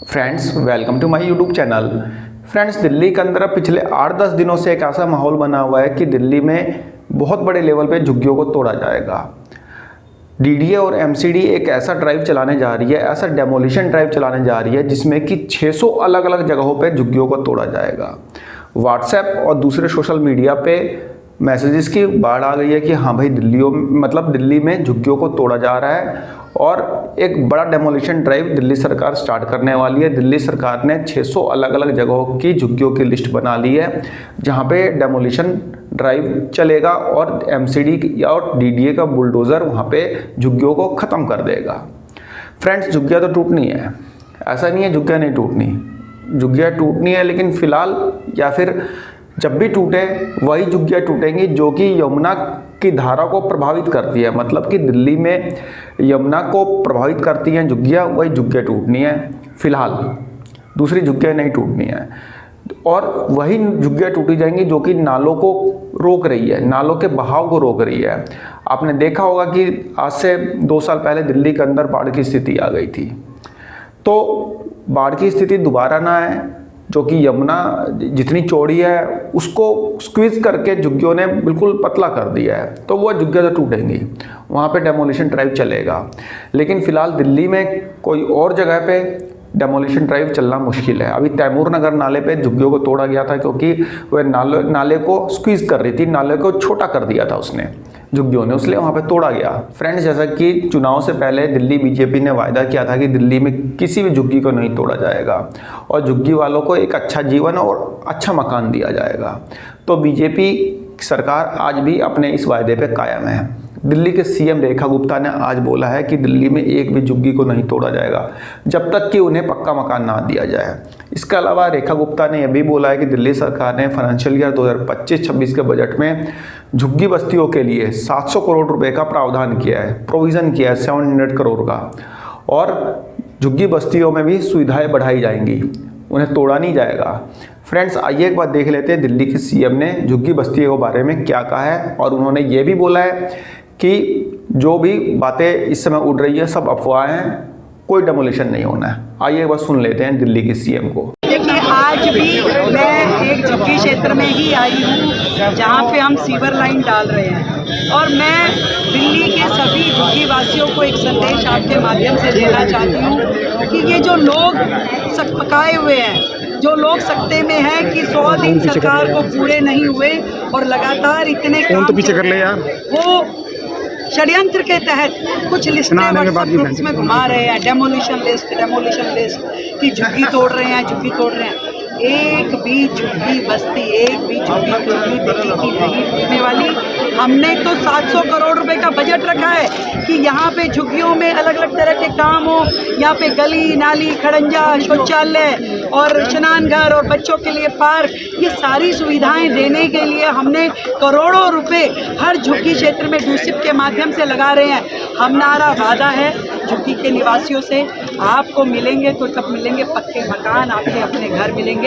Friends, welcome to my YouTube channel. Friends, Delhi के अंदर अब पिछले 8-10 दिनों से एक ऐसा माहौल बना हुआ है कि दिल्ली में बहुत बड़े लेवल पे झुग्गियों को तोड़ा जाएगा। डीडीए और एमसीडी एक ऐसा ड्राइव चलाने जा रही है, ऐसा डेमोलिशन ड्राइव चलाने जा रही है जिसमें कि 600 अलग अलग जगहों पे झुग्गियों को तोड़ा जाएगा। व्हाट्सएप और दूसरे सोशल मीडिया पे मैसेजेस की बाढ़ आ गई है कि हाँ भाई, दिल्ली में झुग्गियों को तोड़ा जा रहा है और एक बड़ा डेमोलिशन ड्राइव दिल्ली सरकार स्टार्ट करने वाली है। दिल्ली सरकार ने 600 अलग अलग जगहों की झुग्गियों की लिस्ट बना ली है जहाँ पे डेमोलिशन ड्राइव चलेगा और एमसीडी और डीडीए का बुलडोज़र वहाँ पे झुग्गियों को ख़त्म कर देगा। फ्रेंड्स, झुग्गियाँ तो टूटनी है, ऐसा नहीं है झुग्गियाँ नहीं टूटनी, झुग्गियाँ टूटनी है, लेकिन फ़िलहाल या फिर जब भी टूटे वही झुग्गियाँ टूटेंगी जो कि यमुना की धारा को प्रभावित करती है। मतलब कि दिल्ली में यमुना को प्रभावित करती हैं झुग्गियाँ, वही झुग्गियाँ टूटनी है फिलहाल, दूसरी झुग्गियाँ नहीं टूटनी है। और वही झुग्गियाँ टूटी जाएंगी जो कि नालों को रोक रही है, नालों के बहाव को रोक रही है। आपने देखा होगा कि आज से 2 साल पहले दिल्ली के अंदर बाढ़ की स्थिति आ गई थी, तो बाढ़ की स्थिति दोबारा ना आए, जो कि यमुना जितनी चौड़ी है उसको स्क्वीज करके झुग्गियों ने बिल्कुल पतला कर दिया है, तो वो झुग्गियाँ तो टूटेंगी, वहाँ पे डेमोलिशन ड्राइव चलेगा। लेकिन फ़िलहाल दिल्ली में कोई और जगह पे डेमोलिशन ड्राइव चलना मुश्किल है। अभी तैमूर नगर नाले पे झुग्गियों को तोड़ा गया था क्योंकि वह नाले को स्क्वीज कर रही थी, नाले को छोटा कर दिया था उसने झुग्गियों ने, इसलिए वहाँ पे तोड़ा गया। फ्रेंड्स, जैसा कि चुनाव से पहले दिल्ली बीजेपी ने वायदा किया था कि दिल्ली में किसी भी झुग्गी को नहीं तोड़ा जाएगा और झुग्गी वालों को एक अच्छा जीवन और अच्छा मकान दिया जाएगा, तो बीजेपी सरकार आज भी अपने इस वायदे पे कायम है। दिल्ली के सीएम रेखा गुप्ता ने आज बोला है कि दिल्ली में एक भी झुग्गी को नहीं तोड़ा जाएगा जब तक कि उन्हें पक्का मकान ना दिया जाए। इसके अलावा रेखा गुप्ता ने यह भी बोला है कि दिल्ली सरकार ने फाइनेंशियल ईयर 2025-26 के बजट में झुग्गी बस्तियों के लिए 700 करोड़ रुपए का प्रावधान किया है, प्रोविज़न किया है 700 करोड़ का, और झुग्गी बस्तियों में भी सुविधाएँ बढ़ाई जाएंगी, उन्हें तोड़ा नहीं जाएगा। फ्रेंड्स, आइए एक बात देख लेते हैं दिल्ली के सीएम ने झुग्गी बस्तियों के बारे में क्या कहा है। और उन्होंने ये भी बोला है कि जो भी बातें इस समय उड़ रही है सब अफवाह हैं, कोई डेमोलिशन नहीं होना है। आइए एक बार सुन लेते हैं दिल्ली के सीएम को। देखिए, आज भी मैं एक झुग्गी क्षेत्र में ही आई हूँ जहाँ पे हम सीवर लाइन डाल रहे हैं, और मैं दिल्ली के सभी झुग्गी वासियों को एक संदेश आपके माध्यम से देना चाहती हूँ कि ये जो लोग पकाए हुए हैं, जो लोग सत्ते में हैं कि 100 दिन सरकार को पूरे नहीं हुए और लगातार इतने काम तो पीछे कर ले यार, वो षड्यंत्र के तहत कुछ लिस्टें व्हाट्सएप में घुमा रहे हैं, डेमोलिशन लिस्ट की झुग्गी तोड़ रहे हैं, झुग्गी तोड़ रहे हैं। एक भी झुग्गी बस्ती, एक भी झुग्गी दिल्ली की नहीं टूटने वाली। हमने तो 700 करोड़ रुपए का बजट रखा है कि यहाँ पे झुग्गियों में अलग अलग तरह के काम हो, यहाँ पे गली नाली, खड़ंजा, शौचालय और स्नान घर और बच्चों के लिए पार्क, ये सारी सुविधाएं देने के लिए हमने करोड़ों रुपए हर झुग्गी क्षेत्र में डूसिप के माध्यम से लगा रहे हैं। हमारा वादा है झुग्गी के निवासियों से, आपको मिलेंगे तो तब मिलेंगे पक्के मकान, आपके अपने घर मिलेंगे,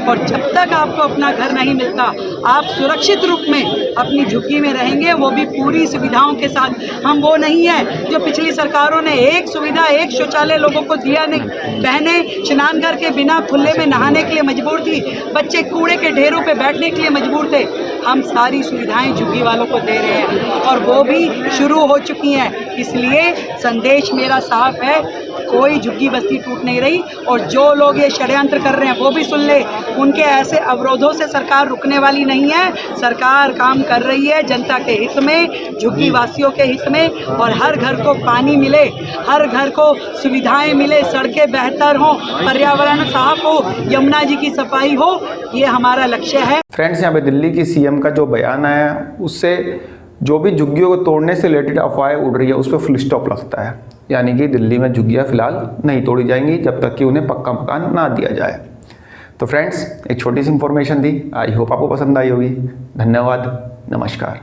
और जब तक आपको अपना घर नहीं मिलता आप सुरक्षित रूप में अपनी झुग्गी में रहेंगे, वो भी पूरी सुविधाओं के साथ। हम वो नहीं है जो पिछली सरकारों ने एक सुविधा, एक शौचालय लोगों को दिया नहीं, बहनें स्नान घर के बिना खुले में नहाने के लिए मजबूर थी, बच्चे कूड़े के ढेरों पे बैठने के लिए मजबूर थे। हम सारी सुविधाएं झुग्गी वालों को दे रहे हैं और वो भी शुरू हो चुकी हैं। इसलिए संदेश मेरा साफ है, कोई झुग्गी बस्ती टूट नहीं रही, और जो लोग ये षड्यंत्र कर रहे हैं वो भी सुन ले, उनके ऐसे अवरोधों से सरकार रुकने वाली नहीं है। सरकार काम कर रही है जनता के हित में, झुग्गी वासियों के हित में, और हर घर को पानी मिले, हर घर को सुविधाएं मिले, सड़कें बेहतर हों, पर्यावरण साफ हो, यमुना जी की सफाई हो, ये हमारा लक्ष्य है। फ्रेंड्स, यहाँ पे दिल्ली की सीएम का जो बयान आया उससे जो भी झुग्गियों को तोड़ने से रिलेटेड अफवाहें उड़ रही है उस पर फुल स्टॉप लगता है, यानी कि दिल्ली में झुग्गियाँ फिलहाल नहीं तोड़ी जाएंगी जब तक कि उन्हें पक्का मकान ना दिया जाए। तो फ्रेंड्स, एक छोटी सी इन्फॉर्मेशन थी, आई होप आपको पसंद आई होगी। धन्यवाद, नमस्कार।